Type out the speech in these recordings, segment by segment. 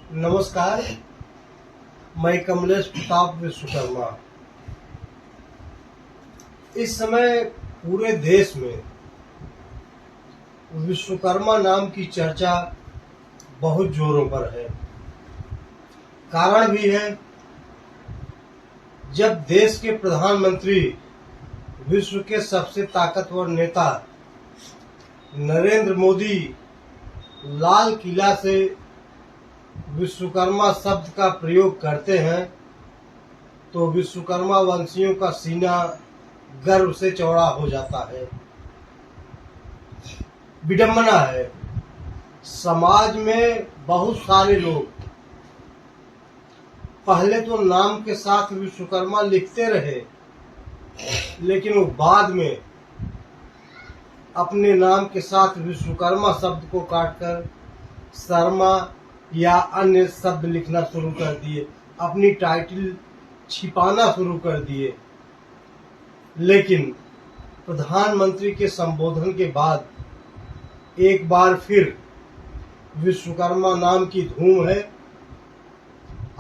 नमस्कार। मैं कमलेश प्रताप विश्वकर्मा। इस समय पूरे देश में विश्वकर्मा नाम की चर्चा बहुत जोरों पर है। कारण भी है, जब देश के प्रधानमंत्री विश्व के सबसे ताकतवर नेता नरेंद्र मोदी लाल किला से विश्वकर्मा शब्द का प्रयोग करते हैं तो विश्वकर्मा वंशियों का सीना गर्व से चौड़ा हो जाता है। विडंबना है, समाज में बहुत सारे लोग पहले तो नाम के साथ विश्वकर्मा लिखते रहे, लेकिन वो बाद में अपने नाम के साथ विश्वकर्मा शब्द को काटकर शर्मा या अन्य शब्द लिखना शुरू कर दिए, अपनी टाइटल छिपाना शुरू कर दिए। लेकिन प्रधानमंत्री के संबोधन के बाद एक बार फिर विश्वकर्मा नाम की धूम है।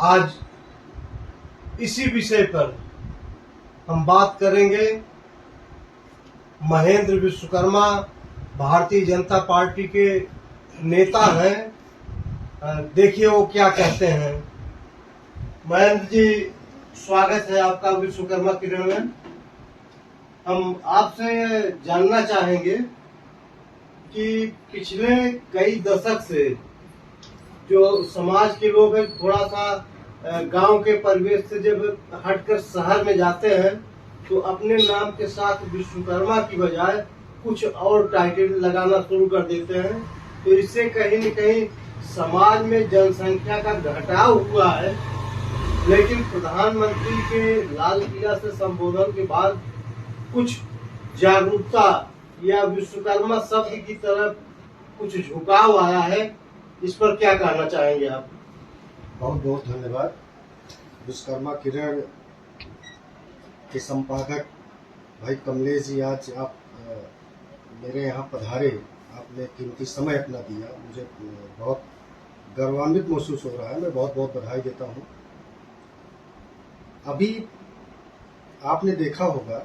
आज इसी विषय पर हम बात करेंगे। महेंद्र विश्वकर्मा भारतीय जनता पार्टी के नेता हैं। देखिए वो क्या कहते हैं। महेंद्र जी, स्वागत है आपका विश्वकर्मा किरण में। हम आपसे जानना चाहेंगे कि पिछले कई दशक से जो समाज के लोग हैं, थोड़ा सा गांव के परिवेश से जब हटकर शहर में जाते हैं तो अपने नाम के साथ विश्वकर्मा की बजाय कुछ और टाइटल लगाना शुरू कर देते हैं। तो इससे कहीं न कहीं समाज में जनसंख्या का घटाव हुआ है। लेकिन प्रधानमंत्री के लाल किला से संबोधन के बाद कुछ जागरूकता या विश्वकर्मा शब्द की तरफ कुछ झुकाव आया है। इस पर क्या कहना चाहेंगे आप? बहुत बहुत धन्यवाद। विश्वकर्मा किरण के संपादक भाई कमलेश जी, आज आप मेरे यहाँ पधारे, आपने कीमती समय अपना दिया, मुझे बहुत गौरवान्वित महसूस हो रहा है। मैं बहुत बहुत बधाई देता हूँ। अभी आपने देखा होगा,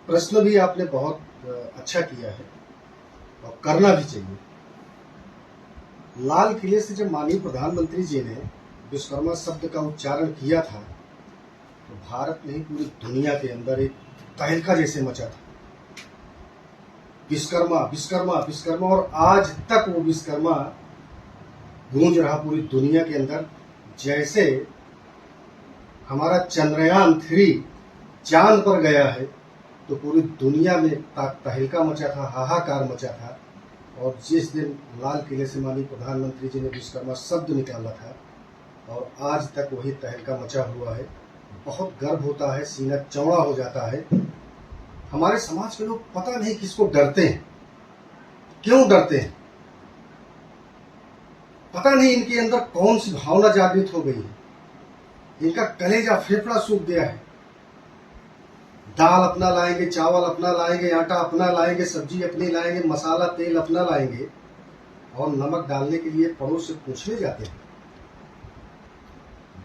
प्रश्न भी आपने बहुत अच्छा किया है और करना भी चाहिए। लाल किले से जब माननीय प्रधानमंत्री जी ने विश्वकर्मा शब्द का उच्चारण किया था तो भारत नहीं, पूरी दुनिया के अंदर एक तहलका जैसे मचा था। विश्वकर्मा विश्वकर्मा विश्वकर्मा, और आज तक वो विश्वकर्मा गूंज रहा पूरी दुनिया के अंदर। जैसे हमारा चंद्रयान 3 चांद पर गया है तो पूरी दुनिया में तहलका मचा था, हाहाकार मचा था। और जिस दिन लाल किले से माननीय प्रधानमंत्री जी ने विश्वकर्मा शब्द निकाला था और आज तक वही तहलका मचा हुआ है। बहुत गर्व होता है, सीना चौड़ा हो जाता है। हमारे समाज के लोग पता नहीं किसको डरते हैं, क्यों डरते हैं, पता नहीं इनके अंदर कौन सी भावना जागृत हो गई है। इनका कलेजा फेफड़ा सूख गया है। दाल अपना लाएंगे, चावल अपना लाएंगे, आटा अपना लाएंगे, सब्जी अपनी लाएंगे, मसाला तेल अपना लाएंगे, और नमक डालने के लिए पड़ोस से पूछने जाते हैं।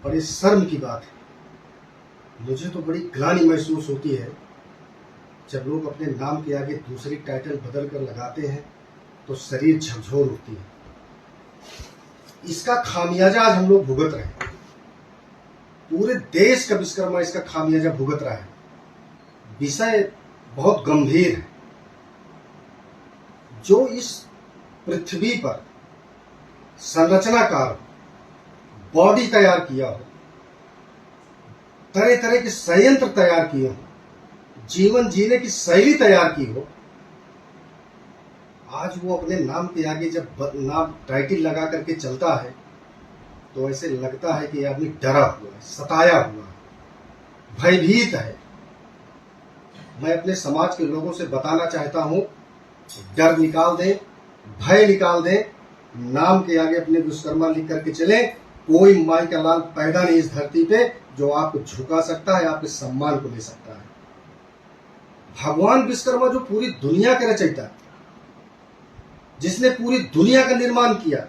बड़ी शर्म की बात है। मुझे तो बड़ी ग्लानि महसूस होती है जब लोग अपने नाम के आगे दूसरी टाइटल बदल कर लगाते हैं तो शरीर झकझोर उठती है। इसका खामियाजा आज हम लोग भुगत रहे हैं। पूरे देश का विश्वकर्मा इसका खामियाजा भुगत रहा है। विषय बहुत गंभीर है। जो इस पृथ्वी पर संरचनाकार बॉडी तैयार किया हो, तरह तरह के संयंत्र तैयार किए हो, जीवन जीने की शैली तैयार की हो, आज वो अपने नाम के आगे जब नाम टाइटल लगा करके चलता है तो ऐसे लगता है कि आदमी डरा हुआ है, सताया हुआ है, भयभीत है। मैं अपने समाज के लोगों से बताना चाहता हूं, डर निकाल दें, भय निकाल दें, नाम के आगे अपने विश्वकर्मा लिख करके चले। कोई माई का लाल पैदा नहीं इस धरती पे जो आपको झुका सकता है, आपके सम्मान को ले सकता है। भगवान विश्वकर्मा जो पूरी दुनिया के रचयिता, जिसने पूरी दुनिया का निर्माण किया,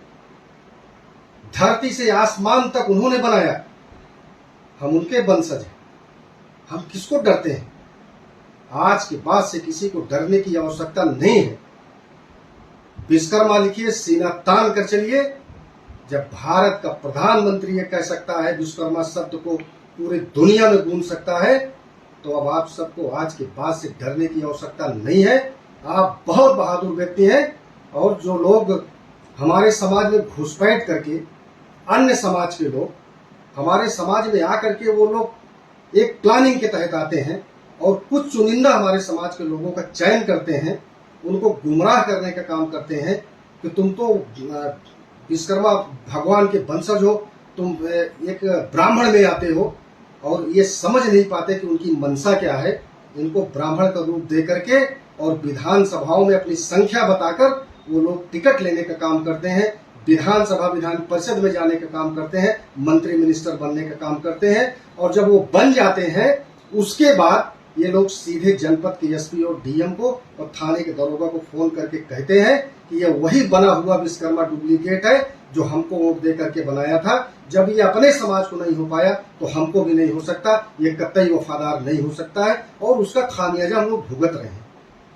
धरती से आसमान तक उन्होंने बनाया, हम उनके वंशज हैं। हम किसको डरते हैं? आज के बाद से किसी को डरने की आवश्यकता नहीं है। विश्वकर्मा लिखिए, सीना तान कर चलिए। जब भारत का प्रधानमंत्री ये कह सकता है, विश्वकर्मा शब्द को पूरी दुनिया में गूंज सकता है, तो अब आप सबको आज के बाद से डरने की आवश्यकता नहीं है। आप बहुत बहादुर व्यक्ति हैं। और जो लोग हमारे समाज में घुसपैठ करके, अन्य समाज के लोग हमारे समाज में आकर के वो लोग एक प्लानिंग के तहत आते हैं और कुछ चुनिंदा हमारे समाज के लोगों का चयन करते हैं, उनको गुमराह करने का काम करते हैं कि तुम तो विश्वकर्मा भगवान के वंशज हो, तुम एक ब्राह्मण में आते हो, और ये समझ नहीं पाते कि उनकी मंशा क्या है। इनको ब्राह्मण का रूप दे करके और विधानसभाओं में अपनी संख्या बताकर वो लोग टिकट लेने का काम करते हैं, विधानसभा विधान परिषद में जाने का काम करते हैं, मंत्री मिनिस्टर बनने का काम करते हैं। और जब वो बन जाते हैं उसके बाद ये लोग सीधे जनपद के एसपी और डीएम को और थाने के दरोगा को फोन करके कहते हैं कि ये वही बना हुआ विश्वकर्मा डुप्लीकेट है जो हमको वोट दे करके बनाया था। जब ये अपने समाज को नहीं हो पाया तो हमको भी नहीं हो सकता, ये कतई वफादार नहीं हो सकता है, और उसका खामियाजा हम लोग भुगत रहे हैं।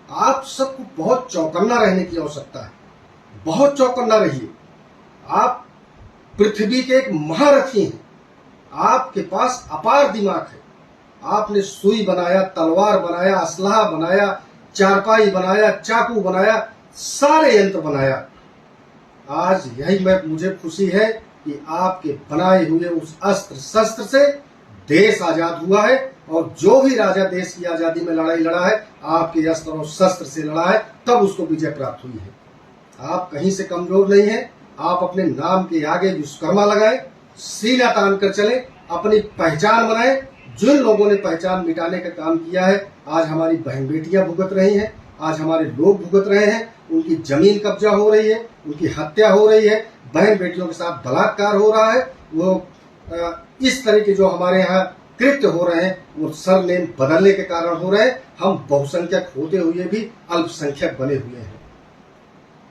आप सबको बहुत चौकन्ना रहने की आवश्यकता है, बहुत चौकन्ना रहिए। आप पृथ्वी के एक महारथी हैं, आपके पास अपार दिमाग है। आपने सुई बनाया, तलवार बनाया, असलहा बनाया, चारपाई बनाया, चाकू बनाया, सारे यंत्र बनाया। आज यही मुझे खुशी है कि आपके बनाए हुए उस अस्त्र शस्त्र से देश आजाद हुआ है, और जो भी राजा देश की आजादी में लड़ाई लड़ा है आपके अस्त्र और शस्त्र से लड़ा है, तब उसको विजय प्राप्त हुई है। आप कहीं से कमजोर नहीं हैं। आप अपने नाम के आगे विश्वकर्मा लगाएं, सीना तान कर चलें, अपनी पहचान बनाएं। जिन लोगों ने पहचान मिटाने का काम किया है, आज हमारी बहन बेटियां भुगत रही हैं, आज हमारे लोग भुगत रहे हैं। उनकी जमीन कब्जा हो रही है, उनकी हत्या हो रही है, बहन बेटियों के साथ बलात्कार हो रहा है। वो इस तरह के जो हमारे यहाँ कृत्य हो रहे हैं वो सरनेम बदलने के कारण हो रहे हैं। हम बहुसंख्यक होते हुए भी अल्पसंख्यक बने हुए हैं।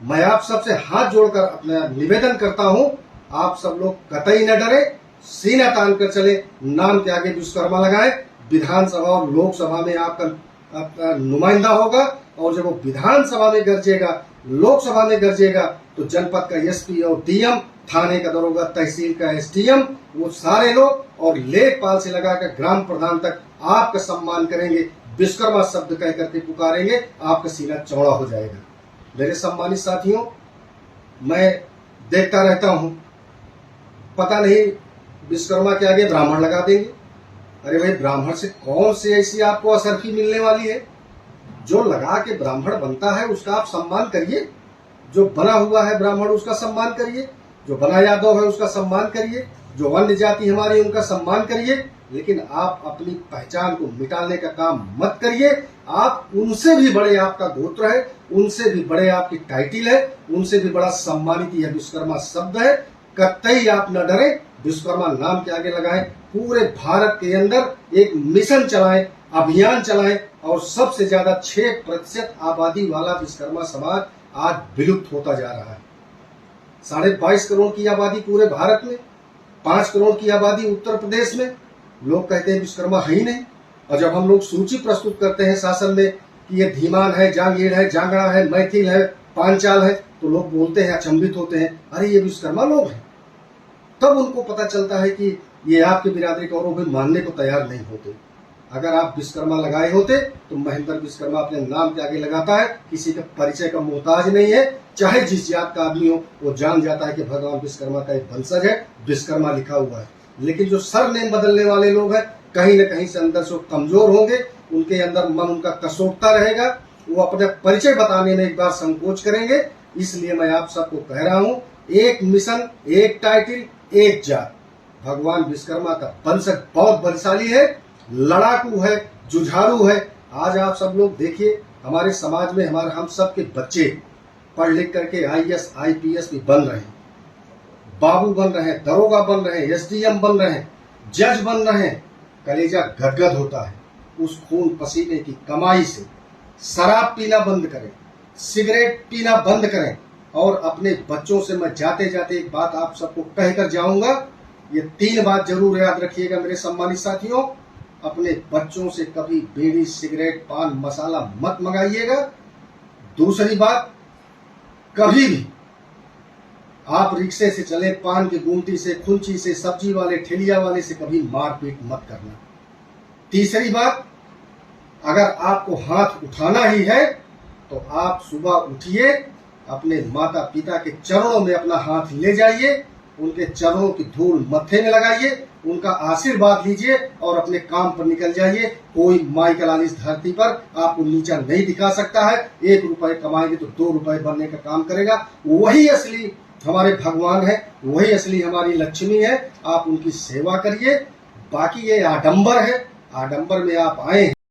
मैं आप सबसे हाथ जोड़कर अपना निवेदन करता हूं, आप सब लोग कतई न डरे, सीना तान कर चले, नाम के आगे विश्वकर्मा लगाएं। विधानसभा और लोकसभा में आपका नुमाइंदा होगा, और जब वो विधानसभा में गरजेगा, लोकसभा में गरजेगा, तो जनपद का एसपी और डीएम, थाने का दरोगा, तहसील का एसडीएम, वो सारे लोग, और लेखपाल से लगाकर ग्राम प्रधान तक आपका सम्मान करेंगे, विश्वकर्मा शब्द कह करके पुकारेंगे, आपका सीना चौड़ा हो जाएगा। मेरे सम्मानित साथियों, मैं देखता रहता हूं, पता नहीं विश्वकर्मा के आगे ब्राह्मण लगा देंगे। अरे भाई, ब्राह्मण से कौन सी ऐसी आपको असरफी मिलने वाली है? जो लगा के ब्राह्मण बनता है उसका आप सम्मान करिए, जो बना हुआ है ब्राह्मण उसका सम्मान करिए, जो बना यादव है उसका सम्मान करिए, जो अन्य जाति हमारी उनका सम्मान करिए, लेकिन आप अपनी पहचान को मिटाने का काम मत करिए। आप उनसे भी बड़े आपका गोत्र है, उनसे भी बड़े आपकी टाइटिल है, उनसे भी बड़ा सम्मानित यह विश्वकर्मा शब्द है। कतई आप न डरें, विश्वकर्मा नाम के आगे लगाएं, पूरे भारत के अंदर एक मिशन चलाएं, अभियान चलाएं, और सबसे ज्यादा 6% आबादी वाला विश्वकर्मा समाज आज विलुप्त होता जा रहा है। 22.5 करोड़ की आबादी पूरे भारत में, 5 करोड़ की आबादी उत्तर प्रदेश में। लोग कहते हैं विश्वकर्मा है ही नहीं, और जब हम लोग सूची प्रस्तुत करते हैं शासन में कि ये धीमान है, जांगीड़ है, जांगड़ा है, मैथिल है, पांचाल है, तो लोग बोलते हैं, अचंभित होते हैं, अरे ये विश्वकर्मा लोग हैं। तब उनको पता चलता है कि ये आपके बिरादरी को, और वो भी मानने को तैयार नहीं होते। अगर आप विश्वकर्मा लगाए होते तो महेंद्र विश्वकर्मा अपने नाम के आगे लगाता है, किसी के परिचय का मोहताज नहीं है। चाहे जिस जात का आदमी हो, वो जान जाता है कि भगवान विश्वकर्मा का एक वंशज है, विश्वकर्मा लिखा हुआ है। लेकिन जो सरनेम बदलने वाले लोग हैं, कहीं न कहीं से अंदर से कमजोर होंगे, उनके अंदर मन उनका कसोटता रहेगा, वो अपने परिचय बताने में एक बार संकोच करेंगे। इसलिए मैं आप सबको कह रहा हूं, एक मिशन, एक टाइटिल, एक जात। भगवान विश्वकर्मा का वंशज बहुत बलशाली है, लड़ाकू है, जुझारू है। आज आप सब लोग देखिए, हमारे समाज में हम सब के बच्चे पढ़ लिख करके आईएएस आईपीएस भी बन रहे हैं, बाबू बन रहे हैं, दरोगा बन रहे हैं, एसडीएम बन रहे हैं, जज बन रहे हैं। कलेजा गदगद होता है। उस खून पसीने की कमाई से शराब पीना बंद करें, सिगरेट पीना बंद करें, और अपने बच्चों से मैं जाते जाते एक बात आप सबको कहकर जाऊंगा। ये 3 बात जरूर याद रखिएगा मेरे सम्मानित साथियों। अपने बच्चों से कभी बीड़ी, सिगरेट, पान मसाला मत मंगाइएगा। दूसरी बात, कभी भी आप रिक्शे से चले, पान की गुमटी से, खुंची से, सब्जी वाले, ठेलिया वाले से कभी मारपीट मत करना। तीसरी बात, अगर आपको हाथ उठाना ही है तो आप सुबह उठिए, अपने माता पिता के चरणों में अपना हाथ ले जाइए, उनके चरणों की धूल मत्थे में लगाइए, उनका आशीर्वाद लीजिए और अपने काम पर निकल जाइए। कोई माइकल इस धरती पर आपको नीचा नहीं दिखा सकता है। 1 रुपए कमाएंगे तो 2 रुपए बनने का काम करेगा। वही असली हमारे भगवान है, वही असली हमारी लक्ष्मी है। आप उनकी सेवा करिए। बाकी ये आडंबर है, आडंबर में आप आए हैं।